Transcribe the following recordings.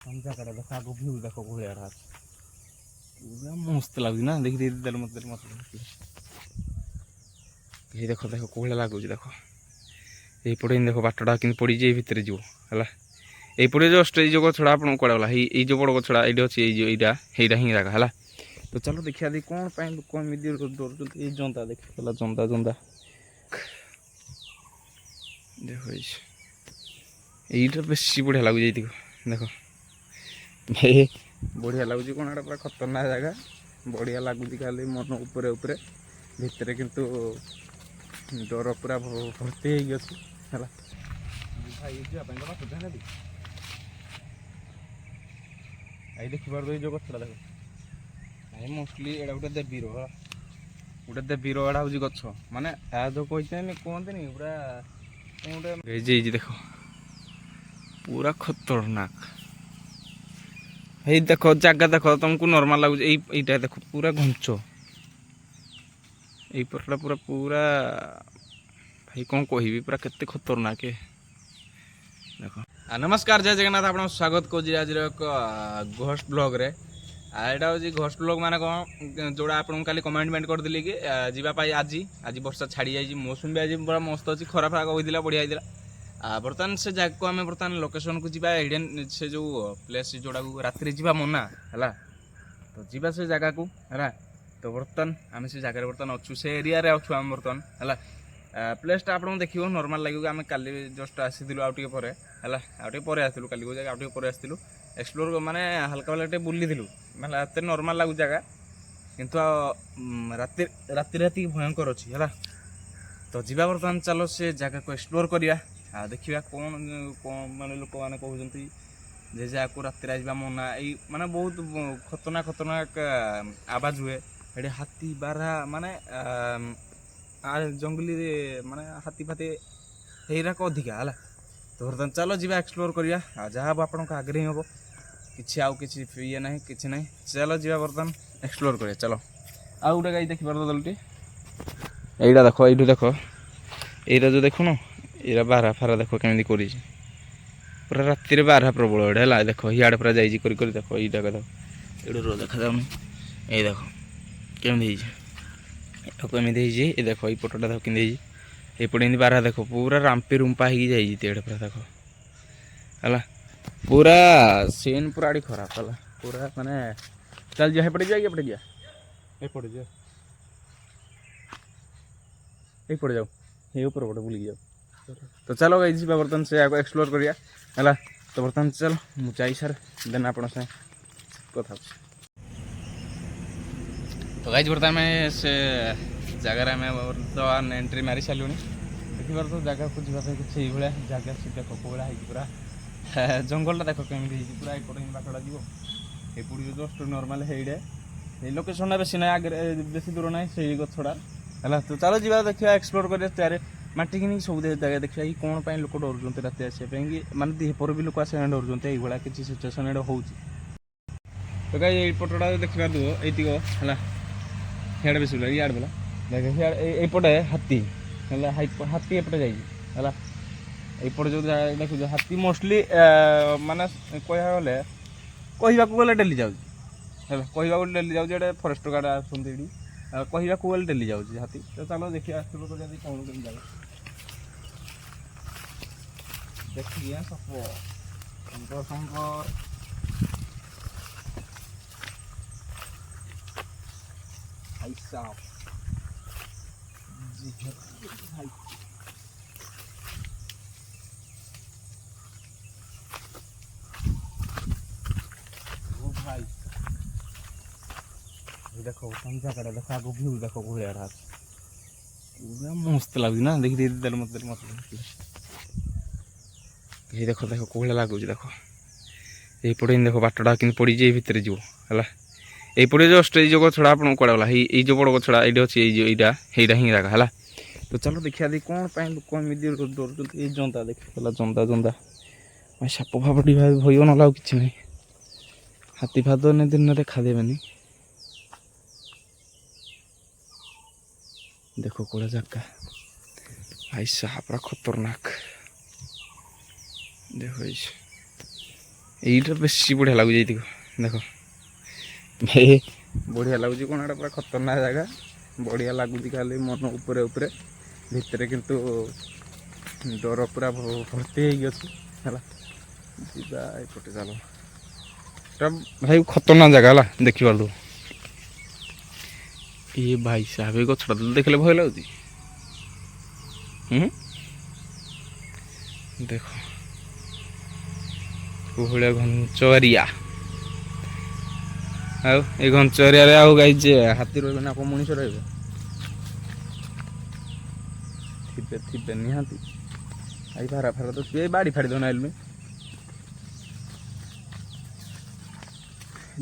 ଜାଗାଟା ଦେଖ ଆଗ ଭିଉ ଦେଖ ଭଳିଆଟା ଅଛି ପୁରା ମସ୍ତ ଲାଗୁଛି ନା ଦେଖି ଦେଲେ ମତେ ଏଇ ଦେଖ ଦେଖ କୋହଳିଆ ଲାଗୁଛି ଦେଖ এইପଟେ ହିଁ ଦେଖ ବାଟଟା କିନ୍ତୁ ପଡ଼ିଛି ଏଇ ଭିତରେ ଯିବ ହେଲା এইପଟେ ଜଷ୍ଟ ଏଇ ଯୋଉ ଗଛଟା ଆପଣଙ୍କୁ କୁଆଡ଼େ ଗଲା ଏଇ ଯୋଉ ବଡ଼ ଗଛଟା ଏଇଠି ଅଛି ଏଇ ଏଇଟା ହିଁ ଜାଗା ହେଲା ତ ଚାଲ ଦେଖିବା ଦେଇ କ'ଣ ପାଇଁ ଲୋକ ଏମିତି ଡରୁଛନ୍ତି ଏଇ ଜନ୍ଦା ଦେଖ ହେଲା ଜନ୍ଦା ଦେଖ এইটা বেশি বঢ়িয়া লাগুଛି এইତିକ ଦେଖ ଭାଇ ବଢ଼ିଆ ଲାଗୁଛି କ'ଣ ଏଇଟା ପୁରା ଖତରନାକ ଜାଗା ବଢ଼ିଆ ଲାଗୁଛି ଖାଲି ମନ ଉପରେ ଭିତରେ କିନ୍ତୁ ଡର ପୁରା ଭର୍ତ୍ତି ହେଇକି ଅଛି ହେଲା ଭାଇ ଯିବା ପାଇଁ ବାଟ ଜାଣିନାହାନ୍ତି ଏଇ ଦେଖିପାରୁଛ ଏଇ ଯେଉଁ ଗଛଟା ଦେଖ ଭାଇ ମୋଷ୍ଟଲି ଏଇଟା ଗୋଟେ ଦେବୀର ଏଇଟା ହେଉଛି ଗଛ ମାନେ ଏହା ଯେଉଁ କହିଥାନ୍ତି କୁହନ୍ତିନି ପୁରା ଗୋଟେ ହେଇଛି ଦେଖ पूरा खतरनाक ये देख जगह देख तुमको नॉर्मल लगुच यहीटा देख पूरा घंच यहीपटा पूरा पूरा भाई कौन कह पूरा केते खतरनाक देख नमस्कार जय जगन्नाथ आप स्वागत करुँच आज एक घोस्ट ब्लॉग रे यहाँ हूँ घोस्ट ब्लॉग माने कौन जोड़ा आपको काली कमेंटमेंट करदेली कि जावाई आज वर्षा छाड़ी जाइए मौसम भी आज पूरा मस्त अच्छी खरा फरा होता बढ़िया होता बर्तमान से जगह को आम बर्तमान लोकेशन को जीवा हिडन से जो प्लेस जोड़ा राति जीवा मना है तो जीवा से जगह को है तो बर्तमान आम से जगह बर्तमान अच्छु से एरिया रे अच्छु आम बर्तमान है प्लेसटा आपको देखिए नॉर्मल लगे आम काली जस्ट आसीलु आउटे है आसलु काली आउटे आसलु एक्सप्लोर माने हल्का हल्का बुलीलु मतलब एत नॉर्मल लगुच जगह किंतु राति राति भयंकर अच्छी है तो जीवा बर्तमान चलो से जगह को एक्सप्लोर करिया देखिए कौन माने लोक मैंने कहते जे जहाँ को राति आसवा मना यही माने बहुत खतरनाक आवाज हुए ये हाथी बारहा माने जंगली माने हाथी फाती यहीराक अधिका है तो बर्तमान चलो जीवा एक्सप्लोर करिया जहाँ आप आगे ही हम किसी आउ कि ये ना कि ना चलो जीवा बर्तमान एक्सप्लोर करिया चलो आउ गोटे गाई देखिपार दलटी यहीटा देख ये देख यहीटा जो देखुन ये बारहा फारा देख केमी कर पूरा राति बारहा प्रबल एडे है देख इे पूरा जा देख यहीटा देख ये देखा जाऊनी ये देख केमी केमी ये देख ये पटटा देख कि एपटे बारहा देख पूरा राम्पी रुम्पा हो जाए पूरा देख है पूरा सीन पूरा आड़ी खराब है पूरा माने चल जा एपटे जा एपटे जा एपटे जा एपटे जाओ ये ऊपर पटे बुलिक जाओ तो चलो गई बर्तमान से आगे एक्सप्लोर करिया है तो बर्तमान चल मुझे सार देन आप कथा तो गाइज बर्तमान में से जगार आम बर्तमान एंट्री मारी सारू देखिपार तो जगह को जावाई किसी भाया जगह से देख कौड़ा है पूरा जंगलटा देख केमी पूरा एपटे बाटटा जीव एपट जस्ट नॉर्मल है लोकेशन बेसी ना आगे बेसी दूर ना से गछड़ा है तो चलो जी देखिए एक्सप्लोर कर माटी कि सब जगह देखिए कि कौन पर लोक डर राति आसपा मानते दीपर भी लोक आस डर ये किसी सिचुएसन ये हो तो कहीं पटटा देखा दो ये है हेड बेस इड बोला देख यपटे हाथी है हाथी एपटे जाइए यपटे जो देखो हाथी मोस्टली माने कहले गले डेली जाऊँ डेली जाऊँ फरेस्ट गार्ड आसती कहवाक गले डेली जाऊँ हाथी तो चलो देखिए कौन कौन जगह देखिए शंकर भाई साहब भाई भाई देखो जगह देख आग व्यू देख भलिया पूरा मस्त लगुच ना देखिए मत ये देख देख कौड़ा लगुच देख यहीपटे देख बाटटा कि पड़ी भितर जीव है এইপটে जस्ट ये गछड़ा आपको कौड़ा गला ये जो बड़ गछड़ा ये अच्छी यहीटा ही जगह है तो चलो देखिया दी कौन पर लोक एमती डर ये जंदा देख जंदा साप फाप भय ना कि ना हाथी फाद दिन देखा देवे देखो कौड़ा जगह भाई साहब पूरा खतरनाक देखो এইটা বেশি বঢ়িয়া লাগুଛି ଏଇଠିକୁ ଦେଖ ଭାଇ ବଢ଼ିଆ ଲାଗୁଛି କ'ଣ ଏଇଟା ପୁରା ଖତରନାକ ଜାଗା ବଢ଼ିଆ ଲାଗୁଛି ଖାଲି ମନ ଉପରେ ଉପରେ ଭିତରେ କିନ୍ତୁ ଡର ପୁରା ଭର୍ତ୍ତି ହେଇକି ଅଛି ହେଲା ଯିବା ଏପଟେ ଚାଲ ଏଟା ଭାଇ ଖତରନାକ ଜାଗା ହେଲା ଦେଖିପାରୁଥିବ ଇଏ ଭାଇ ସାହେବ ଏଇ ଗଛଟା ଦେଖିଲେ ଭୟ ଲାଗୁଛି ଦେଖ କୋହଳିଆ ଘଞ୍ଚ ଏରିଆ ଆଉ ଏଇ ଘଞ୍ଚ ଏରିଆରେ ଆଉ ଗାଈ ଯେ ହାତୀ ରହିବେ ନା କଣ ମଣିଷ ରହିବେ ଥିବେ ଥିବେ ନିହାତି ଆଇ ଭାରା ଫାରା ତ ଥିବେ ବାଡ଼ି ଫାଡ଼ି ଦଉନା ଏଲମି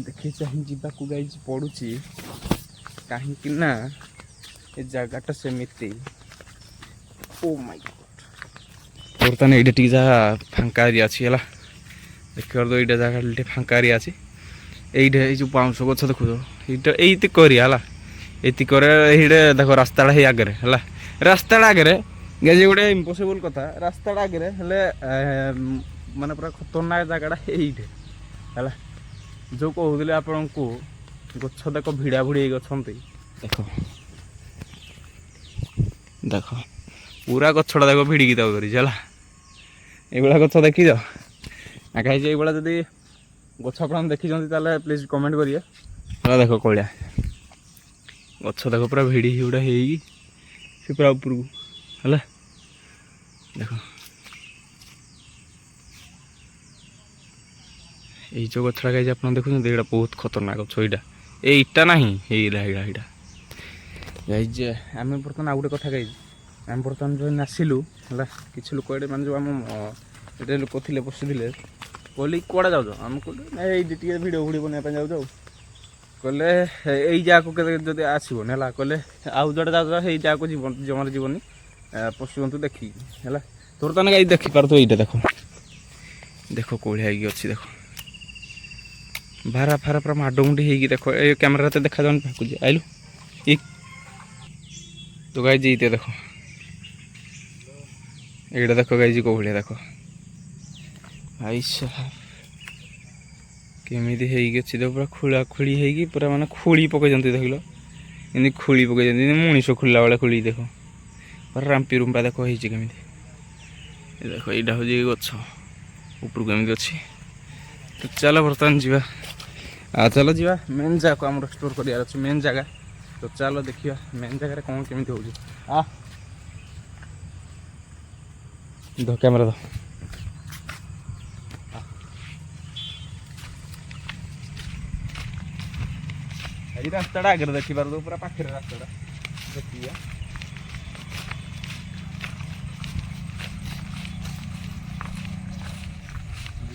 ଦେଖି ଚାହିଁ ଯିବାକୁ ଗାଇଛି ପଡ଼ୁଛି କାହିଁକି ନା ଏ ଜାଗାଟା ସେମିତି ଓ ମାଇ ଗଡ୍ ବର୍ତ୍ତମାନ ଏଇଟା ଟିକେ ଯାହା ଫାଙ୍କା ଏରିଆ ଅଛି ହେଲା ଦେଖିବାର ତ ଏଇଟା ଜାଗା ଟିକେ ଫାଙ୍କା ଏରିଆ ଅଛି এইটা এই যে বাউଁଶ ଗଛ ଦେଖୁଛ এইটা এইତିକ ଏରିଆ ହେଲା ଏତିକରେ ଏଇଟା ଦେଖ ରାସ୍ତାଟା ହେଇ ଆଗରେ ହେଲା ରାସ୍ତାଟା ଆଗରେ ଗାଇଜ ଗୋଟେ ଇମ୍ପସିବଲ୍ କଥା ରାସ୍ତାଟା ଆଗରେ ହେଲେ ମାନେ ପୁରା ଖତରନାକ ଜାଗାଟା ଏଇଠି ହେଲା ଯେଉଁ କହୁଥିଲି ଆପଣଙ୍କୁ ଗଛ ଦେଖ ଭିଡ଼ା ଭିଡ଼ି ହେଇକି ଅଛନ୍ତି ଦେଖ ଦେଖ ପୁରା ଗଛଟା ଦେଖ ଭିଡ଼ିକି ତାକୁ ଧରିଛି ହେଲା ଏଇଭଳିଆ ଗଛ ଦେଖିଛ ଆଗ ହେଇଛି ଏଇଭଳିଆ ଯଦି ଗଛ ଆପଣ ଦେଖିଛନ୍ତି ତାହେଲେ ପ୍ଲିଜ୍ କମେଣ୍ଟ କରିବେ ହେଲା ଦେଖ କଳିଆ ଗଛ ଦେଖ ପୁରା ଭିଡ଼ି ଗୁଡ଼ା ହେଇକି ସେ ପୁରା ଉପରକୁ ହେଲା ଦେଖ ଏଇ ଯେଉଁ ଗଛଟା ଗାଇଛି ଆପଣ ଦେଖୁଛନ୍ତି ଏଇଟା ବହୁତ ଖତରନାକ ଗଛ ଏଇଟା ଏଇ ଇଟା ନାହିଁ ଏଇଟା ଏଇଟା ଏଇଟା ଗାଇଛି ଆମେ ବର୍ତ୍ତମାନ ଆଉ ଗୋଟେ କଥା ଗାଇଛି ଆମେ ବର୍ତ୍ତମାନ ଯେଉଁ ଆସିଲୁ ହେଲା କିଛି ଲୋକ ଏଠି ମାନେ ଯେଉଁ ଆମ ଏଠି ଲୋକ ଥିଲେ ବସିଥିଲେ କହିଲି କୁଆଡ଼େ ଯାଉଛ ଆମେ କହିଲୁ ନାଇଁ ଏଇଠି ଟିକେ ଭିଡ଼ିଓ ବନେଇବା ପାଇଁ ଯାଉଛୁ ଆଉ କହିଲେ ଏଇ ଜାଗାକୁ କେତେ ଯଦି ଆସିବନି ହେଲା କହିଲେ ଆଉ ଯେଉଁଟା ଯାଉଛ ସେଇ ଜାଗାକୁ ଜମାରେ ଯିବନି ପଶୁନ୍ତୁ ଦେଖିକି ହେଲା ତୋର ତାହେଲେ ଗାଈ ଦେଖିପାରୁଥିବ ଏଇଟା ଦେଖ ଦେଖ କୋଳିଆ ହେଇକି ଅଛି ଦେଖ ଭାରା ଫାରା ପୁରା ମାଡ଼ମୁଣ୍ଡି ହେଇକି ଦେଖ ଏ କ୍ୟାମେରାରେ ତ ଦେଖାଯାଉନି ପାଖୁଛି ଆଇଲୁ ଇ তো ଗାଇଛି ଏଇଟା ଦେଖ ଏଇଟା ଦେଖ ଗାଇଛି କୋଉ ଭଳିଆ ଦେଖ ଭାଇ ସାହେବ କେମିତି ହେଇକି ଅଛି ତ ପୁରା ଖୋଳା ଖୋଳି ହେଇକି ପୁରା ମାନେ ଖୋଳି ପକେଇଛନ୍ତି ଦେଖିଲ ଏମିତି ଖୋଳି ପକେଇଛନ୍ତି ଏମିତି ମଣିଷ ଖୋଳିଲା ବେଳେ ଖୋଳି ଦେଖ ପୁରା ରାମ୍ପି ରୁମ୍ପା ଦେଖ ହେଇଛି କେମିତି ଦେଖ ଏଇଟା ହେଉଛି ଗଛ ଉପରକୁ ଏମିତି ଅଛି ତ ଚାଲ ବର୍ତ୍ତମାନ ଯିବା ଚାଲ ଯିବା ମେନ୍ ଜାଗାକୁ ଆମର ଏକ୍ସପ୍ଲୋର କରିବାର ଅଛି ମେନ୍ ଜାଗା ତ ଚାଲ ଦେଖିବା ମେନ୍ ଜାଗାରେ କ'ଣ କେମିତି ହେଉଛି ଧ କ୍ୟାମେରା ଧ এই রাস্তাটা আগে দেখিপারো পুরা পাখের রাস্তাটা দেখিয়া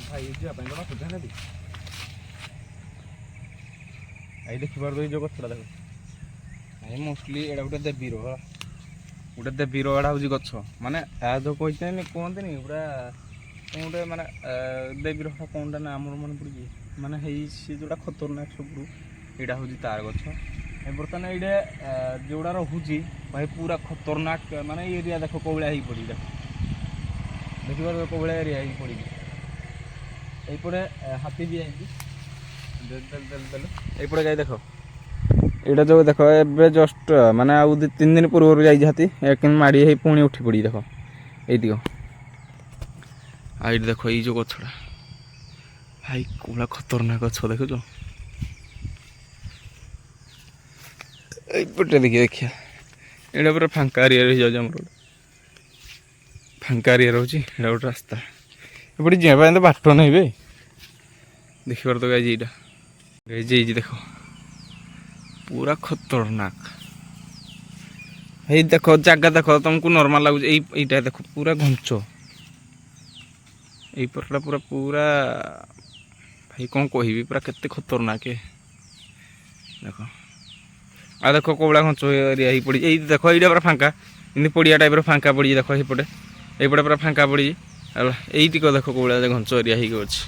ভাই এই ଯିବା ପାଇଁ ତ ବାଟ ଜାଣିବି ଏଇ ଦେଖିପାରୁଥିବ ଏଇ ଯେଉଁ ଗଛଟା ଦେଖ ଭାଇ ମୋଷ୍ଟଲି ଏଇଟା ଗୋଟେ ଦେବୀର ଏଇଟା ହେଉଛି ଗଛ ମାନେ ଯେଉଁ କହିଥାନ୍ତି କୁହନ୍ତିନି ପୁରା କ'ଣ ଗୋଟେ ମାନେ ଦେବୀର କ'ଣଟା ନା ଆମର ମନେ ପଡ଼ିଛି ମାନେ ହେଇଛି ଯେଉଁଟା ଖତରନାକ ସବୁଠୁ ଏଇଟା ହେଉଛି ତାର ଗଛ ବର୍ତ୍ତମାନ ଏଇଟା ଯେଉଁଟା ରହୁଛି ଭାଇ ପୁରା ଖତରନାକ ମାନେ ଏଇ ଏରିଆ ଦେଖ କୋଉଭଳିଆ ହେଇକି ପଡ଼ିଛି ଦେଖ ଦେଖିପାରୁଥିବ କୋଉଭଳିଆ ଏରିଆ ହେଇକି ପଡ଼ିଛି এইপଟେ ହାତୀ ବି ଆଇଛି এইপଟେ ଯାଇ ଦେଖ ଏଇଟା ଯେଉଁ ଦେଖ ଏବେ ଜଷ୍ଟ ମାନେ ଆଉ 2-3 ଦିନ ପୂର୍ବରୁ ଯାଇଛି ହାତୀ କିନ୍ତୁ ମାଡ଼ି ହେଇ ପୁଣି ଉଠି ପଡ଼ିଛି ଦେଖ এইদিକ ଆଉ ଏଇଠି ଦେଖ ଏଇ ଯେଉଁ ଗଛଟା ଭାଇ କୋଉଭଳିଆ ଖତରନାକ ଗଛ ଦେଖୁଛ এইপଟେ ଦେଖିବା ଏଇଟା ପୁରା ଫାଙ୍କା ଏରିଆ ରହିଯାଉଛି ଆମର ଗୋଟେ ଫାଙ୍କା ଏରିଆ ରହୁଛି ଏଇଟା ଗୋଟେ ରାସ୍ତା ଏପଟେ ଯିବା ପାଇଁ ତ ବାଟ ନାହିଁ ବେ ଦେଖିବାର ତ ଗାଇଛି ଏଇଟା ଗାଇଛି ହେଇଛି ଦେଖ ପୁରା ଖତରନାକ ଏଇ ଦେଖ ଜାଗା ଦେଖ ତମକୁ ନର୍ମାଲ ଲାଗୁଛି ଏଇଟା ଦେଖ ପୁରା ଘଞ୍ଚ ଏଇପଟଟା ପୁରା ପୁରା ଭାଇ କ'ଣ କହିବି ପୁରା କେତେ ଖତରନାକ ଦେଖ ଆଉ ଦେଖ କୋଉଭଳିଆ ଘଞ୍ଚ ଏରିଆ ହେଇ ପଡ଼ିଛି ଏଇ ଦେଖ ଏଇଟା ପୁରା ଫାଙ୍କା ଏମିତି ପଡ଼ିଆ ଟାଇପ୍ର ଫାଙ୍କା ପଡ଼ିଛି ଦେଖ ଏଇପଟେ এইপଟେ ପୁରା ଫାଙ୍କା ପଡ଼ିଛି ହେଲା ଏଇଟିକ ଦେଖ କୋଉଭଳିଆ ଘଞ୍ଚ ଏରିଆ ହେଇକି ଅଛି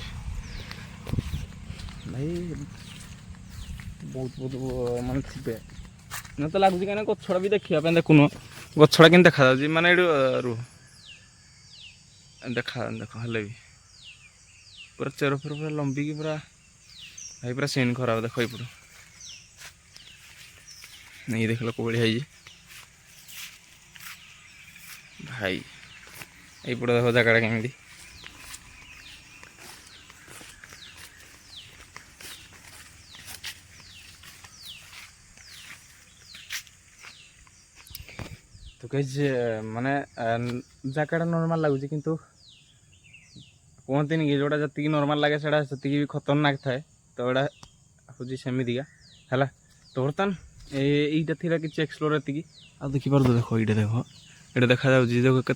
ଭାଇ ବହୁତ ମାନେ ଥିବେ ମୋତେ ଲାଗୁଛି କାହିଁକିନା ଗଛଟା ବି ଦେଖିବା ପାଇଁ ଦେଖୁନ ଗଛଟା କେମିତି ଦେଖାଯାଉଛି ମାନେ ଏଇଠୁ ରୁହ ଦେଖ ହେଲେ ବି पूरा चेर फेर पूरा लंबी की पूरा भाई पूरा सीन खराब देख पड़ो नहीं देख लो कोड़ी है भाई ये देखो जगह केमी तो कहीं माने जगह नॉर्मल लगुच किंतु कहते कि जोटा जी नॉर्मल लगे से भी खतरनाक थाए तो यहाँ हूँ सेमतिका है तो बर्तमान यहीटा थी कि एक्सप्लोर ये आ देखिपार देख ये देखा देखो के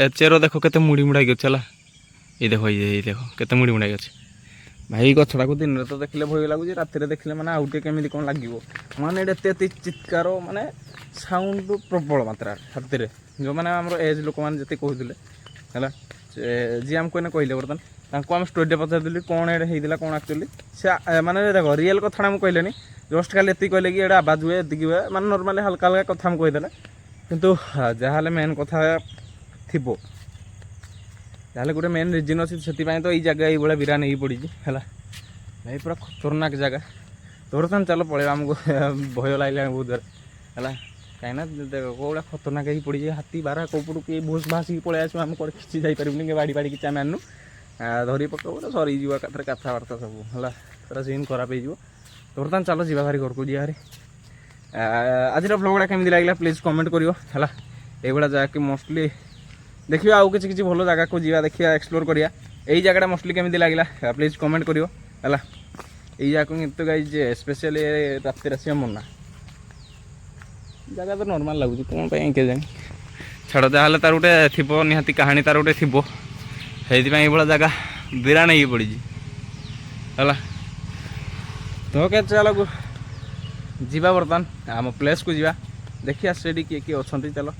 चेर देख के मुड़ी मुड़ा गला ये देखो ये देखो के मुड़ी मुड़ा गए भाई गछड़ा को दिन तो देखले भय लगुच रात देखले मैंने आउटे केमी कौन लगे माने ये चित्कार माने साउंड प्रबल मात्रा हाथी जो मैंने आम एज लोक मैंने जी कहते है जी आमको कहले बर्तमान आम स्टोरी पचारि कौन ये कौन एक्चुअली से माने देख रियल कथा मुझे कहले जस्ट खाली ये कहले कि ये आवाज हुए ये हुए माने नॉर्मली हल्का हल्का कथा कहीदे किंतु जहाँ मेन कथा थी जहाँ गोटे मेन रिजन अच्छी से तो ये जगह ये विरा नहीं पड़ी है भाई पूरा खतरनाक जगह तो बर्तमान चलो पड़े आमको भय लगे बहुत दूर है कहीं देख कौड़ा खतरनाक ही पड़ी हाथी बारा कौपटू किए भूस भासी पलि आस आम कौन खिंची जापरि बाड़ी बाड़ी किसी आम आनु धरी पकड़ तो सरीज कथबार्ता सब है पूरा सीन खराब हो तो बर्तमान चलो जी भारी घर को जी भारी आज ब्लॉगटा केमी लगे प्लीज कमेंट करियो है ये जगह मोस्टली देखिए आउ किसी किसी भल जगह को जा देखिए एक्सप्लोर करिया यही जगह मोस्टली केमी लगे प्लीज कमेंट करियो है यही जगह किंतु गाइज स्पेशली रात आसिया मना जगह तो नॉर्मल लगुच कौन के जानी छाड़ जहाँ तार गोटे थी निहाती कहानी तार गोटे थी ये जगह बिरा नहीं पड़ी है तो क्या चलो जीवा बर्तमान आम प्लेस को जीवा देखिए से किए किए अच्छा चलो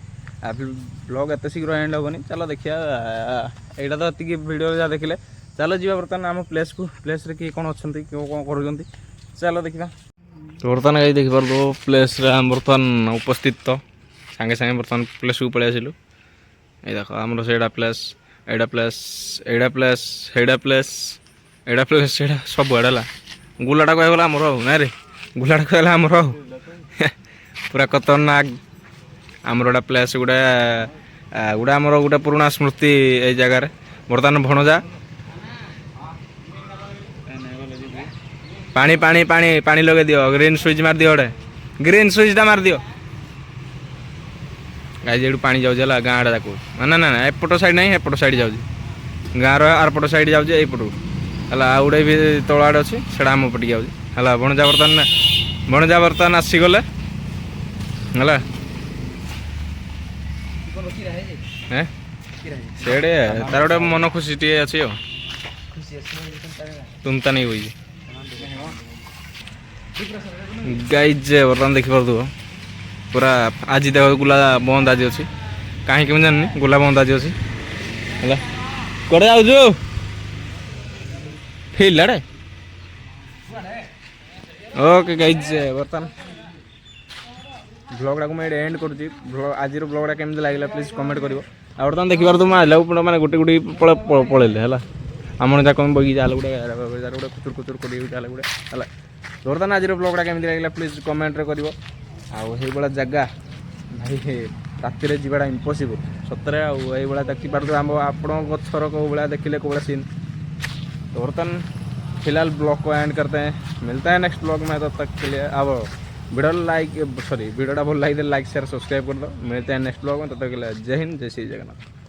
ब्लॉग एत शीघ्र एंड हेनी चलो देखिए यहाँ तो ये वीडियो जहाँ देखिले चलो जीवा बर्तमान आम प्लेस को प्लेस किए कौन अच्छा क्यों कौन कर चलो देखा तो बर्तमान ये देखिपार दो प्लेस बर्तमान उपस्थित तो सांगे सांगे बर्तमान प्लेस को पलि आसिलु ये देख आमर से प्लेस एडा प्लेस एडा प्लेस हेडा प्लेस एडा प्लेस सब एडा गुलाटा कहगला आमर ना रे गुलाटा कहला आमर पूरा खतरनाक आमर गोटा प्लेस गोटे गोटे आमर गोटे पुराना स्मृति ये जगार बर्तमान भणजा पानी पानी पानी पानी लगे दियो ग्रीन स्विच मार दियो गोटे ग्रीन स्विचटा मार दियो गाई पानी जाऊँ गाँव जाक ना ना ना एपट साइड नहीं एपट साइड जाऊँ गाँव आरपट साइड जाऊँ यपट है आउ गोटे भी तल आड़े अच्छी से आम पटे जाऊँ है भणजा बर्तमान ना भणजा बर्तमान आसीगले है से तार गोटे मन खुशी टे अच्छी तुमता नहीं हुई गाइज बर्तमान देखिपार पूरा आज देख गुला बंद आज अच्छी कहीं केमी जानी गुला बंद आज अच्छी है कड़े जाऊ फिल्ड आड़े ओके गाइज बर्तमान ब्लॉगटा को मुझे एंड करुँची आज ब्लॉगटा केमी लगे प्लीज कमेंट कर बर्तमान देखिपार तुम आला मैंने गोटे गोटे पलैले है आम जाक बगीचा गोटे गोटे खुचुर खुचुर कर गोटे है बर्तमान आज ब्लॉगटा केमी लगे प्लीज कमेंट कर आईभा जगह भाई रात जावाटा इम्पॉसिबल सतरे आई देखिपार आम आपण गचर कौ भाया देखिले कौ सीन तो बर्तमान फिलहाल ब्लॉग को एंड करते हैं मिलता है नेक्स्ट ब्लॉग में तब तक के लिए अब वीडियोटा भल लगे लाइक शेयर सब्सक्राइब कर दो मिलते हैं नेक्स्ट ब्लॉग में तब तक के लिए जय हिंद जय श्री जगन्नाथ।